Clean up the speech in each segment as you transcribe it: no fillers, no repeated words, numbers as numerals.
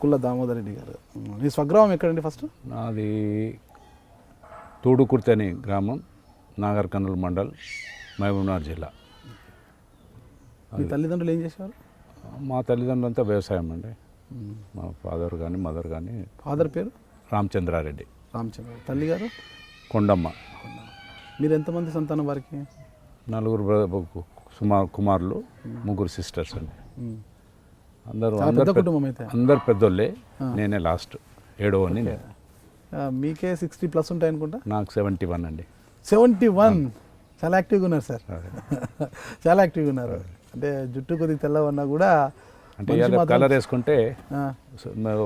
కుల్ల దామోదర్ రెడ్డి గారు. మీ స్వగ్రామం ఎక్కడండి ఫస్ట్? నాది తూడుకుర్తి గ్రామం, నాగర్ కర్నూలు మండల్, మహబూబ్నగర్ జిల్లా. మీ తల్లిదండ్రులు ఏం చేసేవారు? మా తల్లిదండ్రులంతా వ్యవసాయం అండి. మా ఫాదర్ కానీ మదర్ కానీ. ఫాదర్ పేరు రామచంద్రారెడ్డి. రామచంద్ర. తల్లి గారు కొండమ్మ. మీరు ఎంతమంది సంతానం వారికి? 4 కుమారులు, 3 సిస్టర్స్ అండి. అందరూ పెద్ద కుటుంబం అయితే. అందరు పెద్దోళ్ళే, నేనే లాస్ట్, 7వని. మీకే 60+ ఉంటాయి అనుకుంటా. నాకు 71 అండి. 71. చాలా యాక్టివ్గా ఉన్నారు సార్. చాలా యాక్టివ్గా ఉన్నారు. అంటే జుట్టు కొద్దిగా తెల్లవన్నా కూడా అంటే కలర్ వేసుకుంటే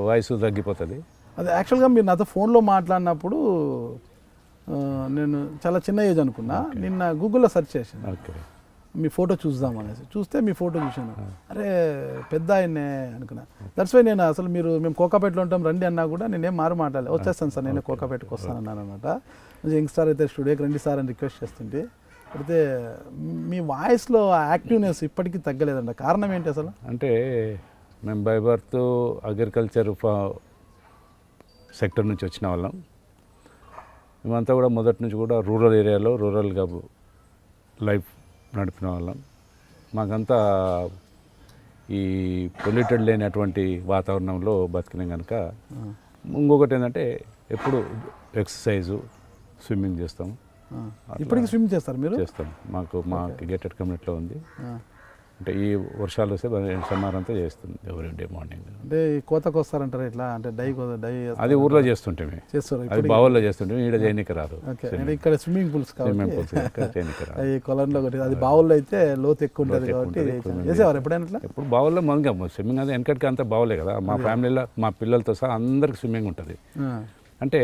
వయసు తగ్గిపోతుంది. అది యాక్చువల్గా మీరు నాతో ఫోన్లో మాట్లాడినప్పుడు నేను చాలా చిన్న ఏజ్ అనుకున్నా. నిన్న గూగుల్లో సెర్చ్ చేశాను, ఓకే, మీ ఫోటో చూద్దాం అనేసి. చూస్తే మీ ఫోటో చూశాను, అరే పెద్ద ఆయన్నే అనుకున్నా. దట్స్ వై నేను అసలు మేము కోకాపేటలో ఉంటాం రండి అన్నా కూడా నేనేం మాట్లాడలేదు. వచ్చేస్తాను సార్, నేనే కోకాపేటకు వస్తాను అన్నాను అనమాట. యంగ్స్టార్ అయితే స్టూడియోకి రండి సార్ అని రిక్వెస్ట్ చేస్తుంటే, అయితే మీ వాయిస్లో యాక్టివ్నెస్ ఇప్పటికీ తగ్గలేదంట. కారణం ఏంటి అసలు? అంటే మేము బై బర్త్ అగ్రికల్చర్ సెక్టర్ నుంచి వచ్చిన వాళ్ళం. మేమంతా కూడా మొదటి నుంచి కూడా రూరల్ ఏరియాలో రూరల్గా లైఫ్ నడిపిన వాళ్ళం. మాకంతా ఈ పొల్యూటెడ్ లేనటువంటి వాతావరణంలో బతికినాం కనుక. ఇంకొకటి ఏంటంటే ఎప్పుడు ఎక్సర్సైజు, స్విమ్మింగ్ చేస్తాము. ఇప్పటికి స్విమ్ చేస్తారు మీరు? చేస్తాం. మా గేటెడ్ కమ్యూనిటీలో ఉంది. అంటే ఈ వర్షాలు వస్తే సమ్మర్ అంతా చేస్తుంది ఎవరి డే మార్నింగ్. అంటే కోతకు వస్తారంటారా ఇట్లా? అంటే డై అది ఊర్లో చేస్తుంటే చేస్తారు, అది బావుల్లో చేస్తుంటే ఈడ చేయనికి రాదు. ఇక్కడ స్విమ్మింగ్ పూల్స్ కాబట్టి కొలంలో ఒకటి, అది బావుల్లో అయితే లోతు ఎక్కువ ఉంటుంది కాబట్టి చేసేవారు ఎప్పుడైనా ఇట్లా? ఎప్పుడు బావుల్లో మనకి స్విమ్మింగ్ అది వెనకటికి అంతా బావులే కదా. మా ఫ్యామిలీలో మా పిల్లలతో సహా అందరికి స్విమ్మింగ్ ఉంటుంది. అంటే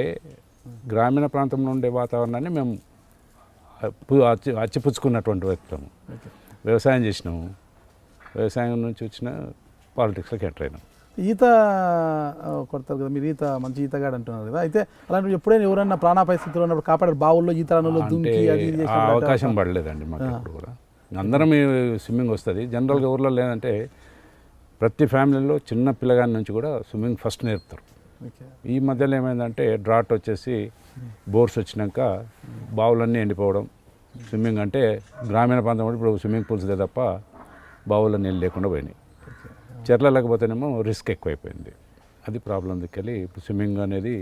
గ్రామీణ ప్రాంతంలో ఉండే వాతావరణాన్ని మేము అచ్చిపుచ్చుకున్నటువంటి వ్యక్తులము. వ్యవసాయం చేసినాము, వ్యవసాయం నుంచి వచ్చిన పాలిటిక్స్లోకి ఎంటర్ అయినాం. ఈత కొడతారు కదా మీరు, ఈత మంచి ఈతగాడు అంటున్నారు కదా. అయితే అలాంటి ఎప్పుడైనా ఎవరైనా ప్రాణాపాయ స్థితిలో ఉన్నప్పుడు కాపాడారు బావుల్లో ఈతలో దుంకి అది అవకాశం పడలేదండి మాకు ఎప్పుడు కూడా. అందరం స్విమ్మింగ్ వస్తుంది జనరల్గా. ఊర్లో లేదంటే ప్రతి ఫ్యామిలీలో చిన్న పిల్లగాని నుంచి కూడా స్విమ్మింగ్ ఫస్ట్ నేర్పుతారు. ఈ మధ్యలో ఏమైందంటే డ్రాట్ వచ్చేసి బోర్స్ వచ్చినాక బావులన్నీ ఎండిపోవడం. స్విమ్మింగ్ అంటే గ్రామీణ ప్రాంతం ఇప్పుడు స్విమ్మింగ్ పూల్స్ తప్ప బావుల్లో నీళ్ళు లేకుండా పోయినాయి. చెర్ల లేకపోతేనేమో రిస్క్ ఎక్కువైపోయింది. అది ప్రాబ్లం దిక్కెళ్ళి ఇప్పుడు స్విమ్మింగ్ అనేది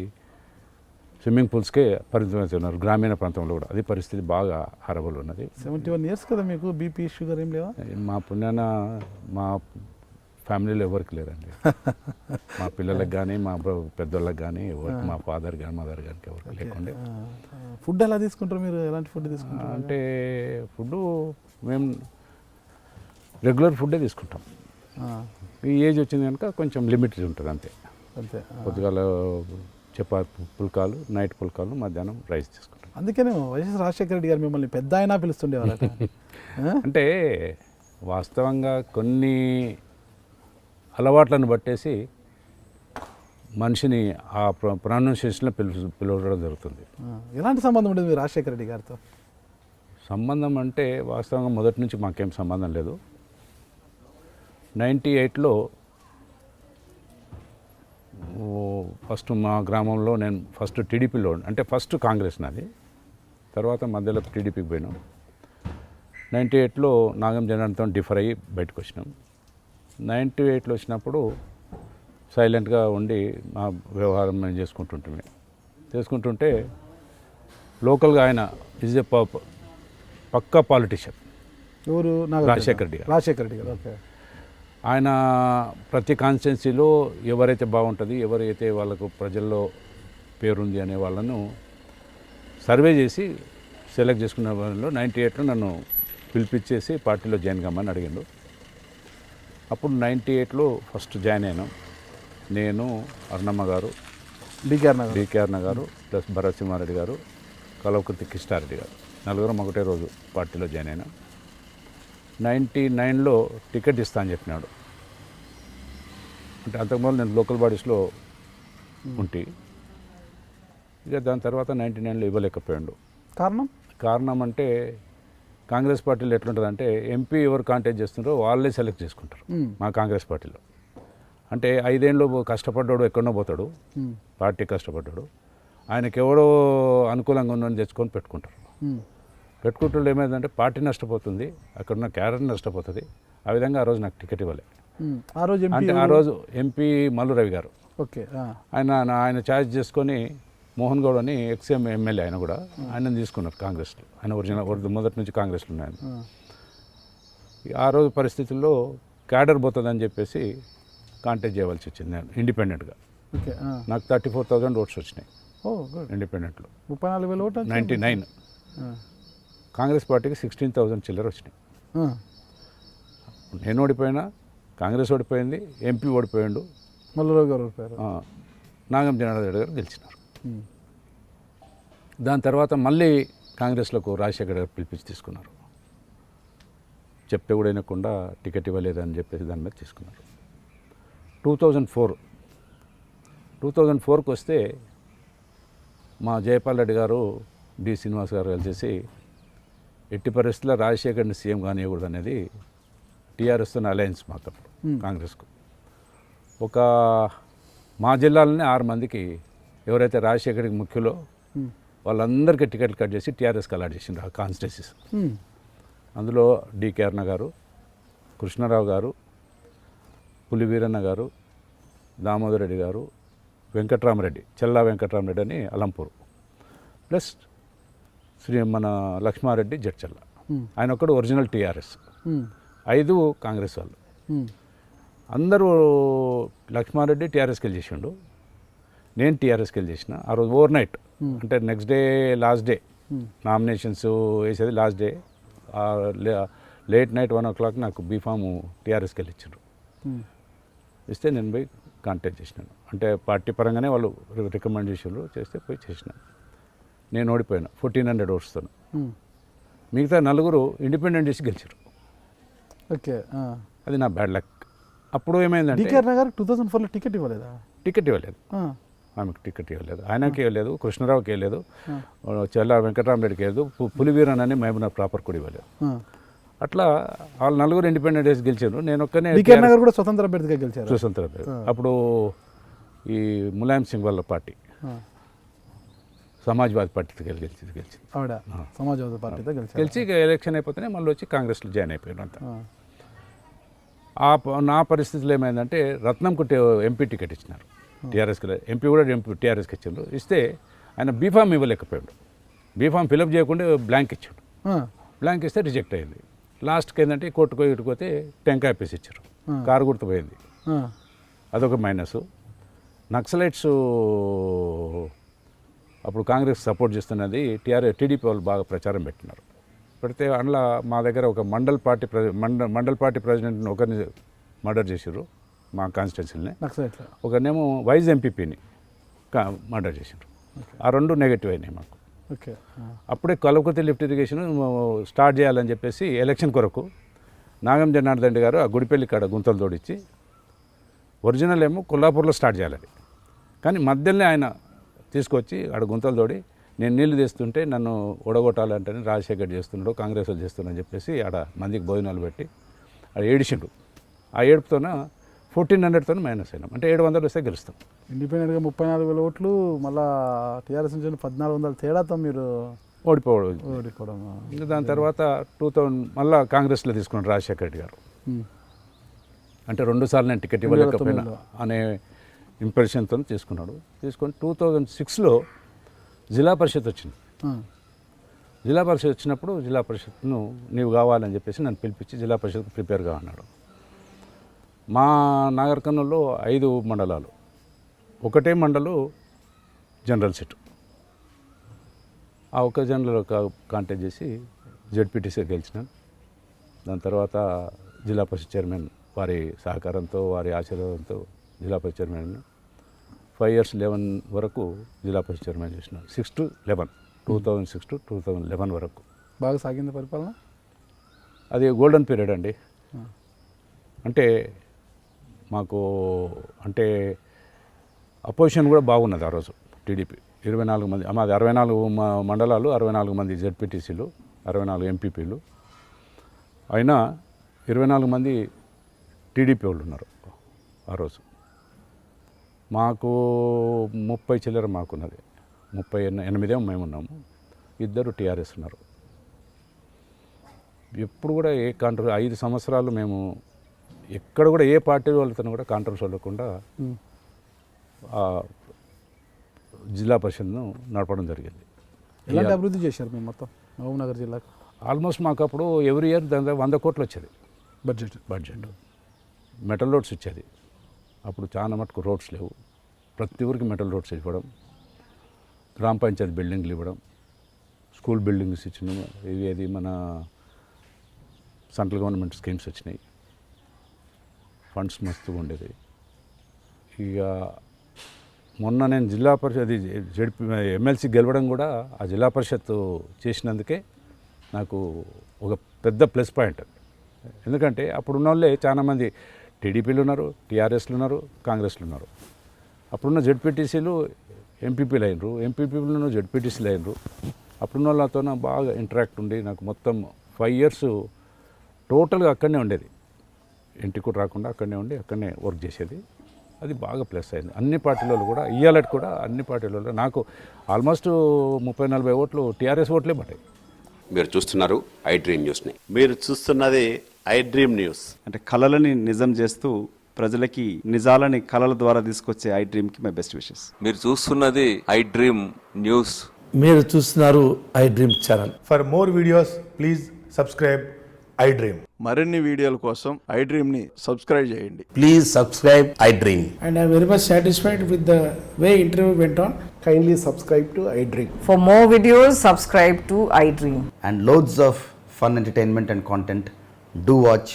స్విమ్మింగ్ పూల్స్కే పరిమితమవుతున్నారు గ్రామీణ ప్రాంతంలో కూడా. అది పరిస్థితి బాగా హారబుల్ ఉన్నది. 71 years కదా మీకు. బీపీ షుగర్ ఏం లేవా? మా పుణ్యాన మా ఫ్యామిలీలో ఎవరికి లేదండి. మా పిల్లలకు కానీ మా పెద్దోళ్ళకి కానీ ఎవరికి, మా ఫాదర్ కానీ మదర్ కానీ ఎవరికి లేకుండా. ఫుడ్ ఎలా తీసుకుంటారు మీరు? ఎలాంటి ఫుడ్ తీసుకుంటారు? అంటే ఫుడ్ మేము రెగ్యులర్ ఫుడ్డే తీసుకుంటాం. ఈ ఏజ్ వచ్చింది కనుక కొంచెం లిమిటెడ్ ఉంటుంది అంతే. పొద్దుగాల చపాతి పుల్కాలు, నైట్ పుల్కాలు, మధ్యాహ్నం రైస్ తీసుకుంటాం. అందుకనే వైఎస్ రాజశేఖర రెడ్డి గారు మిమ్మల్ని పెద్ద అయినా పిలుస్తుండేవారు. అంటే వాస్తవంగా కొన్ని అలవాట్లను బట్టేసి మనిషిని ఆ ప్రొనౌన్సియేషన్లో పిలవడం జరుగుతుంది. ఎలాంటి సంబంధం ఉండేది మీరు రాజశేఖర రెడ్డి గారితో? సంబంధం అంటే వాస్తవంగా మొదటి నుంచి మాకేం సంబంధం లేదు. 98లో ఫస్ట్ మా గ్రామంలో నేను ఫస్ట్ టీడీపీలో, అంటే ఫస్ట్ కాంగ్రెస్ నాది, తర్వాత మధ్యలో టీడీపీకి పోయినాం. 98లో నాగం జనార్దన్తో డిఫర్ అయ్యి బయటకు వచ్చినాం. 98లో వచ్చినప్పుడు సైలెంట్గా ఉండి మా వ్యవహారం మేము చేసుకుంటుంటే లోకల్గా ఆయన ఈజ్ ఏ పక్కా పాలిటిషియన్. ఎవరు? రాజశేఖర రెడ్డి గారు. ఓకే. ఆయన ప్రతి కాన్స్టిట్యున్సీలో ఎవరైతే బాగుంటుంది, ఎవరైతే వాళ్ళకు ప్రజల్లో పేరుంది అనే వాళ్ళను సర్వే చేసి సెలెక్ట్ చేసుకున్న వాళ్ళలో 98లో నన్ను పిలిపించేసి పార్టీలో జాయిన్ కమ్మని అడిగిండు. అప్పుడు 98లో ఫస్ట్ జాయిన్ అయినాం. నేను, అరుణమ్మ గారు, డికేఆర్ గారు ప్లస్ భరత్ సింహారెడ్డి గారు, కలవకుర్తి కృష్ణారెడ్డి గారు, నలుగురం ఒకటే రోజు పార్టీలో జాయిన్ అయినాం. 99లో టికెట్ ఇస్తా అని చెప్పినాడు. అంటే అంతకుముందు నేను లోకల్ బాడీస్లో ఉంటే ఇక దాని తర్వాత 99లో ఇవ్వలేకపోయాడు. కారణం అంటే కాంగ్రెస్ పార్టీలో ఎట్లుంటుంది అంటే ఎంపీ ఎవరు కాంటాక్ట్ చేస్తున్నారో వాళ్ళే సెలెక్ట్ చేసుకుంటారు మా కాంగ్రెస్ పార్టీలో. అంటే 5 ఏళ్ళు కష్టపడ్డాడు ఎక్కడో పోతాడు, పార్టీ కష్టపడ్డాడు, ఆయనకి ఎవడో అనుకూలంగా ఉందని తెచ్చుకొని పెట్టుకుంటారు. పెట్టుకుంటుంటే ఏమైందంటే పార్టీ నష్టపోతుంది, అక్కడ ఉన్న క్యాడర్ నష్టపోతుంది. ఆ విధంగా ఆ రోజు నాకు టికెట్ ఇవ్వలే. ఆ రోజు అంటే ఆ రోజు ఎంపీ మల్లు రవి గారు ఓకే ఆయన ఛార్జ్ చేసుకొని మోహన్ గౌడ్ అని ఎక్స్ఎం ఎమ్మెల్యే ఆయన కూడా ఆయన తీసుకున్నారు కాంగ్రెస్లో. ఆయన ఒరిజినల్ మొదటి నుంచి కాంగ్రెస్లో ఉన్నాయి. ఆ రోజు పరిస్థితుల్లో క్యాడర్ పోతుందని చెప్పేసి కాంటాక్ట్ చేయవలసి వచ్చింది నేను ఇండిపెండెంట్గా. ఓకే నాకు 34,000 ఓట్స్ వచ్చినాయి గుడ్. ఇండిపెండెంట్లో. 34,000 ఓట్లు 99. కాంగ్రెస్ పార్టీకి 16,000 చిల్లర వచ్చినాయి. నేను ఓడిపోయినా, కాంగ్రెస్ ఓడిపోయింది, ఎంపీ ఓడిపోయాడు, మల్లురావు గారు ఓడిపోయారు, నాగం జనార్దన్ రెడ్డి గారు గెలిచినారు. దాని తర్వాత మళ్ళీ కాంగ్రెస్లకు రాజశేఖర్ గారు పిలిపించి తీసుకున్నారు. చెప్తే కూడా వినకుండా టికెట్ ఇవ్వలేదని చెప్పేసి దాని మీద తీసుకున్నారు. 2004కి వస్తే మా జయపాల్ రెడ్డి గారు, డి శ్రీనివాస్ గారు కలిసేసి ఎట్టి పరిస్థితుల్లో రాజశేఖర్ని సీఎం కానివ్వకూడదు అనేది టీఆర్ఎస్తో అలయన్స్ మాకు కాంగ్రెస్కు. ఒక మా జిల్లాలోనే 6 మందికి ఎవరైతే రాజశేఖర్కి ముఖ్యులో వాళ్ళందరికీ టికెట్లు కట్ చేసి టీఆర్ఎస్కి అలాట్ చేసిండ్రు ఆ కాన్స్టిట్యూన్సీస్. అందులో డికే అరుణ గారు, కృష్ణారావు గారు, పులివీరన్న గారు, దామోదర్ రెడ్డి గారు, వెంకట్రామరెడ్డి, చెల్లా వెంకట్రామరెడ్డి అని అలంపూర్, ప్లస్ మన లక్ష్మారెడ్డి జడ్చల్ల. ఆయన ఒక్కడు ఒరిజినల్ టీఆర్ఎస్. 5 కాంగ్రెస్ వాళ్ళు. అందరూ లక్ష్మారెడ్డి టీఆర్ఎస్కి వెళ్ళి చేసిండు, నేను టీఆర్ఎస్కి వెళ్ళి చేసిన. ఆ రోజు ఓవర్ నైట్, అంటే next day last day nominations వేసేది last day, late night 1 o'clock నాకు బీఫామ్ టీఆర్ఎస్కి వెళ్ళి ఇచ్చిండ్రు. ఇస్తే నేను పోయి కాంటాక్ట్ చేసినాను. అంటే పార్టీ పరంగానే వాళ్ళు రికమెండ్ చేసిండ్రు, చేస్తే పోయి చేసినాను. నేను ఓడిపోయాను 1400 ఓట్స్తో. మిగతా 4 ఇండిపెండెంట్ చేసి గెలిచారు. ఓకే అది నా బ్యాడ్ లక్. అప్పుడు ఏమైందంటే డికే అరుణ గారు 2004లో టికెట్ ఇవ్వలేదా? టికెట్ ఇవ్వలేదు, ఆమెకు టికెట్ ఇవ్వలేదు, ఆయనకి ఇవ్వలేదు, కృష్ణరావుకి ఇవ్వలేదు, చెల్లా వెంకటరామరెడ్డికి ఇవ్వలేదు, పులివీరన్ అని మహబూబ్ ప్రాపర్ కూడా ఇవ్వలేదు. అట్లా వాళ్ళు 4 ఇండిపెండెంట్ వేసి గెలిచారు. నేను ఒక్కనే డికే అరుణ గారు కూడా స్వతంత్ర అభ్యర్థిగా గెలిచారు. స్వతంత్ర అభ్యర్థి. అప్పుడు ఈ ములాయం సింగ్ వాళ్ళ పార్టీ సమాజ్వాదీ పార్టీతో గెలిచింది. ఆవిడ సమాజ్వాదీ పార్టీతో గెలిచి ఎలక్షన్ అయిపోతేనే మళ్ళీ వచ్చి కాంగ్రెస్లో జాయిన్ అయిపోయారు అంతా. నా పరిస్థితులు ఏమైందంటే రత్నంకు ఎంపీ టికెట్ ఇచ్చినారు టీఆర్ఎస్కి. ఎంపీ కూడా టీఆర్ఎస్కి ఇచ్చారు. ఇస్తే ఆయన బీఫామ్ ఇవ్వలేకపోయాడు. బీఫామ్ ఫిలప్ చేయకుండా బ్లాంక్ ఇచ్చాడు. బ్లాంక్ ఇస్తే రిజెక్ట్ అయింది. లాస్ట్కి ఏంటంటే కోర్టుకు ఇటుకోతే టెంకాయ పేసి ఇచ్చారు, కారు గుర్తుపోయింది. అదొక మైనస్. నక్సలైట్స్ అప్పుడు కాంగ్రెస్ సపోర్ట్ చేస్తున్నది టీడీపీ వాళ్ళు బాగా ప్రచారం పెట్టినారు. పెడితే అందులో మా దగ్గర ఒక మండల్ పార్టీ ప్రెసిడెంట్ని ఒకరిని మర్డర్ చేసారు మా కాన్స్టిట్యున్సీని. ఒకరినేమో వైస్ ఎంపీపీని మర్డర్ చేసారు. ఆ 2 నెగటివ్ అయినాయి మాకు. ఓకే. అప్పుడే కలవకుర్తి లిఫ్ట్ ఇరిగేషన్ స్టార్ట్ చేయాలని చెప్పేసి ఎలక్షన్ కొరకు నాగం జనార్దన్ రెడ్డి గారు ఆ గుడిపల్లి కాడ గుంతలు తోడిచ్చి ఒరిజినల్ ఏమో కొల్లాపూర్లో స్టార్ట్ చేయాలని, కానీ మధ్యలోనే ఆయన తీసుకొచ్చి ఆడ గుంతలు తోడి నేను నీళ్లు తెస్తుంటే నన్ను ఓడగొట్టాలంటే రాజశేఖర్ చేస్తున్నాడు, కాంగ్రెస్ వాళ్ళు చేస్తున్నాడు అని చెప్పేసి ఆడ మందికి భోజనాలు పెట్టి ఆడ ఏడిచిండు. ఆ ఏడుపుతోన 1400తో మైనస్ అయినాం. అంటే 700 వస్తే గెలుస్తాం. ఇండిపెండెంట్గా 34,000 ఓట్లు, మళ్ళీ టీఆర్ఎస్ నుంచి 1400 తేడాతో మీరు ఓడిపోవడం. ఇంకా దాని తర్వాత 2000 మళ్ళీ కాంగ్రెస్లో తీసుకున్నాడు రాజశేఖర్ రెడ్డి గారు. అంటే 2 సార్లు నేను టికెట్ ఇవ్వలేకపోయినా అనే ఇంప్రెషన్తో తీసుకున్నాడు. తీసుకొని 2006లో జిల్లా పరిషత్ వచ్చింది. జిల్లా పరిషత్ వచ్చినప్పుడు జిల్లా పరిషత్ను నీవు కావాలని చెప్పేసి నన్ను పిలిపించి జిల్లా పరిషత్కు ప్రిపేర్ కావన్నాడు. మా నాగర్ కర్నూలులో 5 మండలాలు, ఒకటే మండలు జనరల్ సీట్. ఆ ఒక్క జనరల్ కాంటాక్ట్ చేసి జెడ్పీటీసీగా గెలిచినాను. దాని తర్వాత జిల్లా పరిషత్ చైర్మన్ వారి సహకారంతో వారి ఆశీర్వాదంతో జిల్లా పరిషత్ చైర్మన్ 5 years 11 వరకు జిల్లా పరిషత్ చైర్మన్ చేసినాను. 6 to 11 2006 to 2011 వరకు బాగా సాగింది పరిపాలన. అది గోల్డెన్ పీరియడ్ అండి. అంటే మాకు అంటే అపోజిషన్ కూడా బాగున్నది ఆ రోజు. టీడీపీ 24 మంది, మాది 64 మండలాలు, 64 మంది జెడ్పీటీసీలు, 64 ఎంపీపీలు, అయినా 24 మంది టీడీపీ వాళ్ళు ఉన్నారు ఆ రోజు. మాకు 30 చిల్లర మాకున్నది, 38 మేము ఉన్నాము, 2 టీఆర్ఎస్ ఉన్నారు. ఎప్పుడు కూడా ఏ 5 సంవత్సరాలు మేము ఎక్కడ కూడా ఏ పార్టీ వాళ్ళతో కూడా కాంట్రవర్సీ వెళ్ళకుండా జిల్లా పరిషత్ను నడపడం జరిగింది. ఎలాంటి అభివృద్ధి చేశారు మేము మొత్తం మహబూబ్నగర్ జిల్లాకు? ఆల్మోస్ట్ మాకు అప్పుడు ఎవ్రీ ఇయర్ దాని 100 కోట్లు వచ్చేది బడ్జెట్. మెటల్ రోడ్స్ ఇచ్చేది. అప్పుడు చాలా మటుకు రోడ్స్ లేవు, ప్రతి ఊరికి మెటల్ రోడ్స్ ఇవ్వడం, గ్రామ పంచాయతీ బిల్డింగ్లు ఇవ్వడం, స్కూల్ బిల్డింగ్స్ ఇచ్చినాము. ఇది మన సెంట్రల్ గవర్నమెంట్ స్కీమ్స్ వచ్చినాయి, ఫండ్స్ మస్తుగా ఉండేది. ఇక మొన్న నేను జిల్లా పరిషత్ ఎమ్మెల్సీ గెలవడం కూడా ఆ జిల్లా పరిషత్ చేసినందుకే నాకు ఒక పెద్ద ప్లస్ పాయింట్. ఎందుకంటే అప్పుడున్న వాళ్ళే చాలామంది టీడీపీలు ఉన్నారు, టీఆర్ఎస్లు ఉన్నారు, కాంగ్రెస్లు ఉన్నారు. అప్పుడున్న జెడ్పీటీసీలు ఎంపీపీలు అయినరు, ఎంపీపీలు జెడ్పీటీసీలు అయినరు. అప్పుడున్న వాళ్ళతో బాగా ఇంటరాక్ట్ ఉండి నాకు మొత్తం 5 years టోటల్గా అక్కడనే ఉండేది, ఇంటికి కూడా రాకుండా అక్కడనే ఉండి అక్కడనే వర్క్ చేసేది. అది బాగా ప్లస్ అయింది. అన్ని పార్టీలలో కూడా ఇయ్యాలటి కూడా అన్ని పార్టీలలో నాకు ఆల్మోస్ట్ 30-40 ఓట్లు టీఆర్ఎస్ ఓట్లే పడ్డాయి. మీరు చూస్తున్నారు ఐ డ్రీమ్ న్యూస్ని. మీరు చూస్తున్నది ఐ డ్రీమ్ న్యూస్. అంటే కళలని నిజం చేస్తూ ప్రజలకి నిజాలని కళల ద్వారా తీసుకొచ్చే ఐ డ్రీమ్కి మై బెస్ట్ విషెస్. మీరు చూస్తున్నది ఐ డ్రీమ్ న్యూస్. మీరు చూస్తున్నారు I dream channel. For more videos, please subscribe I Dream. మరిన్ని వీడియోల కోసం ఐ డ్రీమ్ని సబ్స్క్రైబ్ చేయండి. Please subscribe I dream. And I'm very much satisfied with the way interview went on. Kindly subscribe to I Dream. For more videos, subscribe to iDream. And loads of fun entertainment and content. Do watch